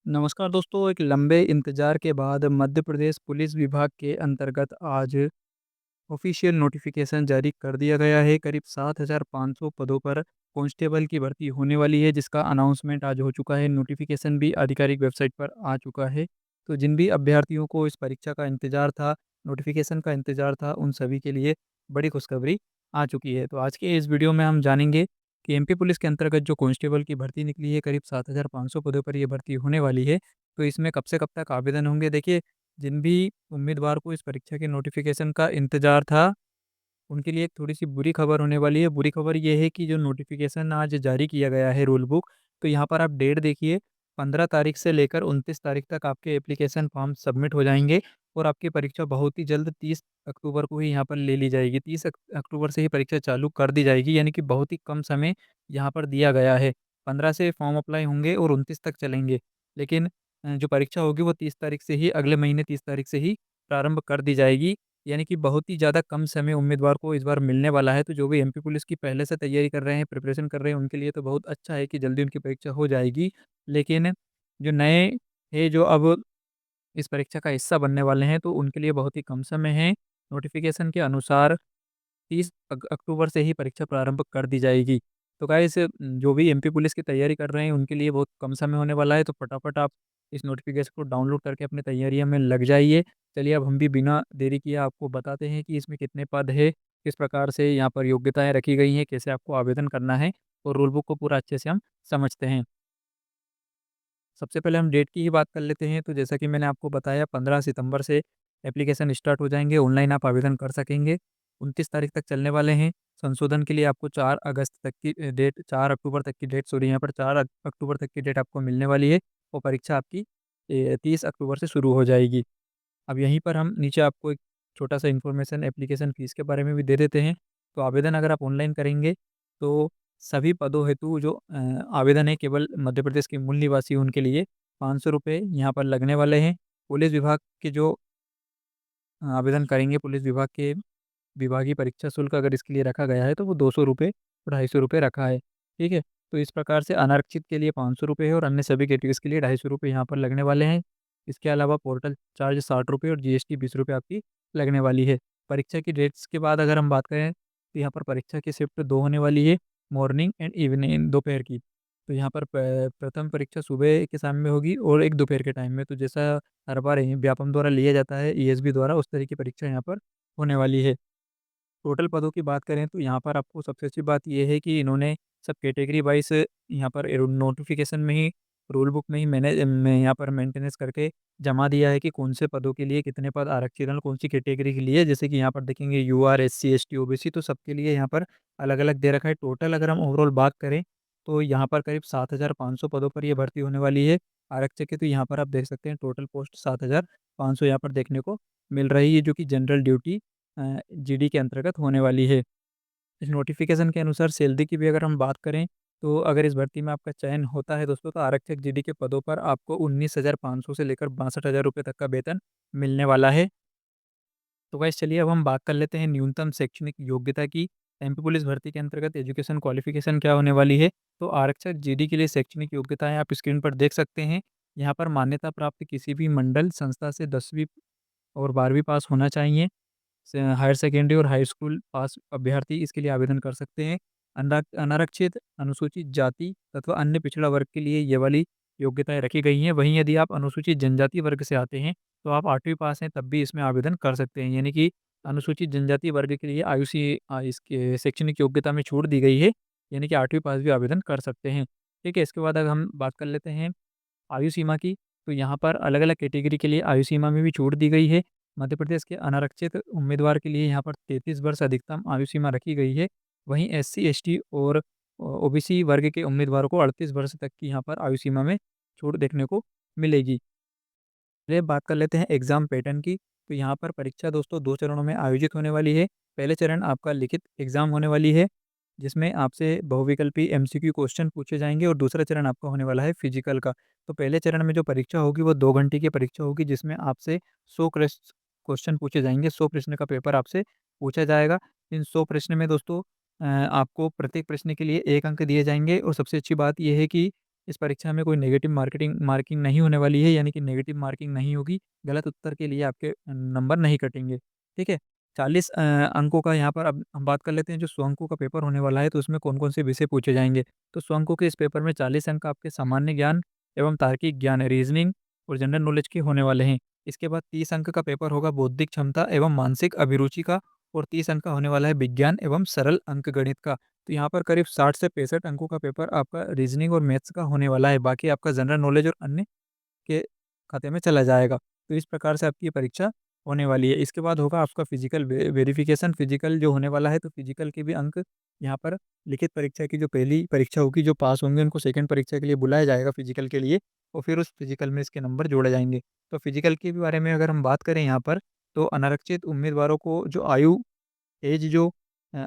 नमस्कार दोस्तों, एक लंबे इंतजार के बाद मध्य प्रदेश पुलिस विभाग के अंतर्गत आज ऑफिशियल नोटिफिकेशन जारी कर दिया गया है। करीब 7,500 पदों पर कांस्टेबल की भर्ती होने वाली है, जिसका अनाउंसमेंट आज हो चुका है। नोटिफिकेशन भी आधिकारिक वेबसाइट पर आ चुका है। तो जिन भी अभ्यर्थियों को इस परीक्षा का इंतजार था, नोटिफिकेशन का इंतजार था, उन सभी के लिए बड़ी खुशखबरी आ चुकी है। तो आज के इस वीडियो में हम जानेंगे कि एमपी पुलिस के अंतर्गत जो कांस्टेबल की भर्ती निकली है, करीब 7,500 पदों पर ये भर्ती होने वाली है। तो इसमें कब से कब तक आवेदन होंगे? देखिए, जिन भी उम्मीदवार को इस परीक्षा के नोटिफिकेशन का इंतज़ार था, उनके लिए एक थोड़ी-सी बुरी खबर होने वाली है। बुरी खबर ये है कि जो नोटिफिकेशन आज जारी किया गया है रूल बुक, तो यहाँ पर आप डेट देखिए, 15 तारीख से लेकर 29 तारीख तक आपके एप्लीकेशन फॉर्म सबमिट हो जाएँगे और आपकी परीक्षा बहुत ही जल्द 30 अक्टूबर को ही यहाँ पर ले ली जाएगी। 30 अक्टूबर से ही परीक्षा चालू कर दी जाएगी, यानी कि बहुत ही कम समय यहाँ पर दिया गया है। 15 से फॉर्म अप्लाई होंगे और 29 तक चलेंगे। लेकिन जो परीक्षा होगी वो 30 तारीख से ही, अगले महीने 30 तारीख से ही प्रारंभ कर दी जाएगी। यानी कि बहुत ही ज़्यादा कम समय उम्मीदवार को इस बार मिलने वाला है। तो जो भी एमपी पुलिस की पहले से तैयारी कर रहे हैं, प्रिपरेशन कर रहे हैं, उनके लिए तो बहुत अच्छा है कि जल्दी उनकी परीक्षा हो जाएगी। लेकिन जो नए हैं, जो अब इस परीक्षा का हिस्सा बनने वाले हैं, तो उनके लिए बहुत ही कम समय है। नोटिफ़िकेशन के अनुसार 30 अक्टूबर से ही परीक्षा प्रारंभ कर दी जाएगी। तो गाइस, जो भी एमपी पुलिस की तैयारी कर रहे हैं, उनके लिए बहुत कम समय होने वाला है, तो फटाफट आप इस नोटिफ़िकेशन को डाउनलोड करके अपनी तैयारियों में लग जाइए। चलिए, अब हम भी बिना देरी किए आपको बताते हैं कि इसमें कितने पद हैं, किस प्रकार से यहाँ पर योग्यताएँ रखी गई हैं, कैसे आपको आवेदन करना है और रूल बुक को पूरा अच्छे से हम समझते हैं। सबसे पहले हम डेट की ही बात कर लेते हैं, तो जैसा कि मैंने आपको बताया, 15 सितंबर से एप्लीकेशन स्टार्ट हो जाएँगे, ऑनलाइन आप आवेदन कर सकेंगे। 29 तारीख तक चलने वाले हैं। संशोधन के लिए आपको 4 अगस्त तक की डेट, 4 अक्टूबर तक की डेट, सॉरी, यहाँ पर 4 अक्टूबर तक की डेट आपको मिलने वाली है और परीक्षा आपकी 30 अक्टूबर से शुरू हो जाएगी। अब यहीं पर हम नीचे आपको एक छोटा-सा इन्फॉर्मेशन एप्लीकेशन फ़ीस के बारे में भी दे देते हैं। तो आवेदन अगर आप ऑनलाइन करेंगे, तो सभी पदों हेतु जो आवेदन है केवल मध्य प्रदेश के मूल निवासी, उनके लिए ₹500 यहाँ पर लगने वाले हैं। पुलिस विभाग के जो आवेदन करेंगे, पुलिस विभाग के विभागीय परीक्षा शुल्क अगर इसके लिए रखा गया है, तो वो ₹200 और ₹250 रखा है, ठीक है? तो इस प्रकार से अनारक्षित के लिए ₹500 है और अन्य सभी कैटेगरीज़ के लिए ₹250 यहाँ पर लगने वाले हैं। इसके अलावा पोर्टल चार्ज ₹60 और जीएसटी ₹20 आपकी लगने वाली है। परीक्षा की डेट्स के बाद अगर हम बात करें, तो यहाँ पर परीक्षा की शिफ्ट 2 होने वाली है, मॉर्निंग एंड इवनिंग, दोपहर की। तो यहाँ पर प्रथम परीक्षा सुबह के समय में होगी और एक दोपहर के टाइम में। तो जैसा हर बार व्यापम द्वारा लिया जाता है, ईएसबी द्वारा, उस तरह की परीक्षा यहाँ पर होने वाली है। टोटल पदों की बात करें, तो यहाँ पर आपको सबसे अच्छी बात ये है कि इन्होंने सब कैटेगरी वाइज़ यहाँ पर नोटिफ़िकेशन में ही, रूल बुक में ही मैंने में यहाँ पर मेंटेनेंस करके जमा दिया है कि कौन से पदों के लिए कितने पद आरक्षित हैं, कौन सी कैटेगरी के लिए। जैसे कि यहाँ पर देखेंगे यूआर, एससी, एसटी, ओबीसी, तो सबके लिए यहाँ पर अलग-अलग दे रखा है। टोटल अगर हम ओवरऑल बात करें, तो यहाँ पर करीब 7,500 पदों पर ये भर्ती होने वाली है आरक्षक की। तो यहाँ पर आप देख सकते हैं टोटल पोस्ट 7,500 यहाँ पर देखने को मिल रही है, जो कि जनरल ड्यूटी जीडी के अंतर्गत होने वाली है। इस नोटिफ़िकेशन के अनुसार सैलरी की भी अगर हम बात करें, तो अगर इस भर्ती में आपका चयन होता है दोस्तों, तो आरक्षक जीडी के पदों पर आपको 19,500 से लेकर 62,000 रुपए तक का वेतन मिलने वाला है। तो गाइस, चलिए अब हम बात कर लेते हैं न्यूनतम शैक्षणिक योग्यता की। एमपी पुलिस भर्ती के अंतर्गत एजुकेशन क्वालिफ़िकेशन क्या होने वाली है? तो आरक्षक जीडी के लिए शैक्षणिक योग्यताएँ आप स्क्रीन पर देख सकते हैं। यहाँ पर मान्यता प्राप्त किसी भी मंडल संस्था से 10वीं और 12वीं पास होना चाहिए। हायर सेकेंडरी और हाई स्कूल पास अभ्यर्थी इसके लिए आवेदन कर सकते हैं। अनारक्षित, अनुसूचित जाति तथा अन्य पिछड़ा वर्ग के लिए ये वाली योग्यताएँ रखी गई हैं। वहीं यदि आप अनुसूचित जनजाति वर्ग से आते हैं, तो आप 8वीं पास हैं तब भी इसमें आवेदन कर सकते हैं। यानी कि अनुसूचित जनजाति वर्ग के लिए इसके शैक्षणिक योग्यता में छूट दी गई है, यानी कि 8वीं पास भी आवेदन कर सकते हैं। ठीक है, इसके बाद अगर हम बात कर लेते हैं आयु सीमा की, तो यहाँ पर अलग-अलग कैटेगरी के लिए आयु सीमा में भी छूट दी गई है। मध्य प्रदेश के अनारक्षित उम्मीदवार के लिए यहाँ पर 33 वर्ष अधिकतम आयु सीमा रखी गई है। वहीं एससी, एसटी और ओबीसी वर्ग के उम्मीदवारों को 38 वर्ष तक की यहाँ पर आयु सीमा में छूट देखने को मिलेगी। चलिए बात कर लेते हैं एग्ज़ाम पैटर्न की। तो यहाँ पर परीक्षा दोस्तों 2 चरणों में आयोजित होने वाली है। पहले चरण आपका लिखित एग्ज़ाम होने वाली है, जिसमें आपसे बहुविकल्पी एमसीक्यू क्वेश्चन पूछे जाएँगे और दूसरा चरण आपका होने वाला है फिज़िकल का। तो पहले चरण में जो परीक्षा होगी वो 2 घंटे की परीक्षा होगी, जिसमें आपसे 100 क्वेश्चन पूछे जाएँगे, 100 प्रश्न का पेपर आपसे पूछा जाएगा। इन 100 प्रश्न में दोस्तों आपको प्रत्येक प्रश्न के लिए 1 अंक दिए जाएँगे और सबसे अच्छी बात ये है कि इस परीक्षा में कोई नेगेटिव मार्किंग नहीं होने वाली है, यानी कि नेगेटिव मार्किंग नहीं होगी। गलत उत्तर के लिए आपके नंबर नहीं कटेंगे, ठीक है? 40 अंकों का यहाँ पर अब हम बात कर लेते हैं, जो 100 अंकों का पेपर होने वाला है, तो उसमें कौन-कौन से विषय पूछे जाएँगे। तो 100 अंकों के इस पेपर में 40 अंक आपके सामान्य ज्ञान एवं तार्किक ज्ञान, रीज़निंग और जनरल नॉलेज के होने वाले हैं। इसके बाद 30 अंक का पेपर होगा बौद्धिक क्षमता एवं मानसिक अभिरुचि का, और 30 अंक का होने वाला है विज्ञान एवं सरल अंकगणित का। तो यहाँ पर करीब 60 से 65 अंकों का पेपर आपका रीज़निंग और मैथ्स का होने वाला है। बाकी आपका जनरल नॉलेज और अन्य के खाते में चला जाएगा। तो इस प्रकार से आपकी ये परीक्षा होने वाली है। इसके बाद होगा आपका फिज़िकल वेरिफ़िकेशन, फिज़िकल जो होने वाला है, तो फिज़िकल के भी अंक यहाँ पर लिखित परीक्षा की जो पहली परीक्षा होगी, जो पास होंगे उनको सेकंड परीक्षा के लिए बुलाया जाएगा फिज़िकल के लिए, और फिर उस फिज़िकल में इसके नंबर जोड़े जाएँगे। तो फिज़िकल के भी बारे में अगर हम बात करें यहाँ पर, तो अनारक्षित उम्मीदवारों को जो आयु एज जो अ,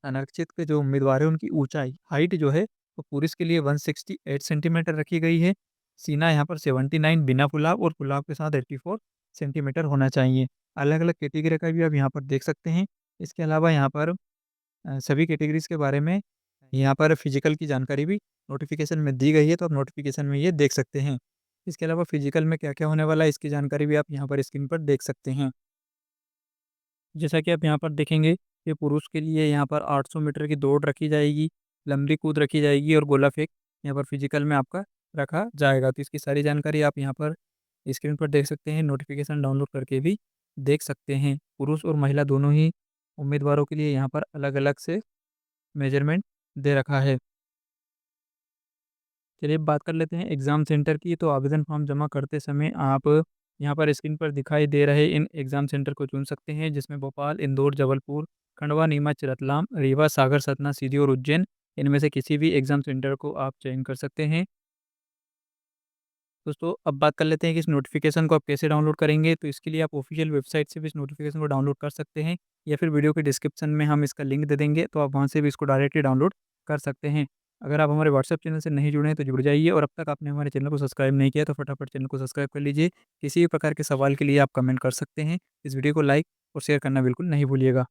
अनारक्षित के जो उम्मीदवार हैं उनकी ऊँचाई, हाइट जो है वो पुरुष के लिए 168 सेंटीमीटर रखी गई है। सीना यहाँ पर 79 बिना फुलाव और फुलाव के साथ 84 सेंटीमीटर होना चाहिए। अलग-अलग कैटेगरी का भी आप यहाँ पर देख सकते हैं। इसके अलावा यहाँ पर सभी कैटेगरीज़ के बारे में यहाँ पर फिज़िकल की जानकारी भी नोटिफ़िकेशन में दी गई है, तो आप नोटिफ़िकेशन में ये देख सकते हैं। इसके अलावा फिज़िकल में क्या-क्या होने वाला है, इसकी जानकारी भी आप यहाँ पर स्क्रीन पर देख सकते हैं। जैसा कि आप यहाँ पर देखेंगे कि पुरुष के लिए यहाँ पर 800 मीटर की दौड़ रखी जाएगी, लंबी कूद रखी जाएगी और गोला फेंक यहाँ पर फिजिकल में आपका रखा जाएगा। तो इसकी सारी जानकारी आप यहाँ पर स्क्रीन पर देख सकते हैं, नोटिफिकेशन डाउनलोड करके भी देख सकते हैं। पुरुष और महिला दोनों ही उम्मीदवारों के लिए यहाँ पर अलग-अलग से मेजरमेंट दे रखा है। चलिए अब बात कर लेते हैं एग्ज़ाम सेंटर की। तो आवेदन फॉर्म जमा करते समय आप यहाँ पर स्क्रीन पर दिखाई दे रहे इन एग्ज़ाम सेंटर को चुन सकते हैं, जिसमें भोपाल, इंदौर, जबलपुर, खंडवा, नीमच, रतलाम, रीवा, सागर, सतना, सीधी और उज्जैन, इनमें से किसी भी एग्ज़ाम सेंटर को आप चयन कर सकते हैं। दोस्तों अब बात कर लेते हैं कि इस नोटिफ़िकेशन को आप कैसे डाउनलोड करेंगे। तो इसके लिए आप ऑफ़िशियल वेबसाइट से भी इस नोटिफ़िकेशन को डाउनलोड कर सकते हैं, या फिर वीडियो के डिस्क्रिप्शन में हम इसका लिंक दे देंगे, तो आप वहाँ से भी इसको डायरेक्टली डाउनलोड कर सकते हैं। अगर आप हमारे व्हाट्सएप चैनल से नहीं जुड़े हैं तो जुड़ जाइए, और अब तक आपने हमारे चैनल को सब्सक्राइब नहीं किया तो फटाफट चैनल को सब्सक्राइब कर लीजिए। किसी भी प्रकार के सवाल के लिए आप कमेंट कर सकते हैं। इस वीडियो को लाइक और शेयर करना बिल्कुल नहीं भूलिएगा।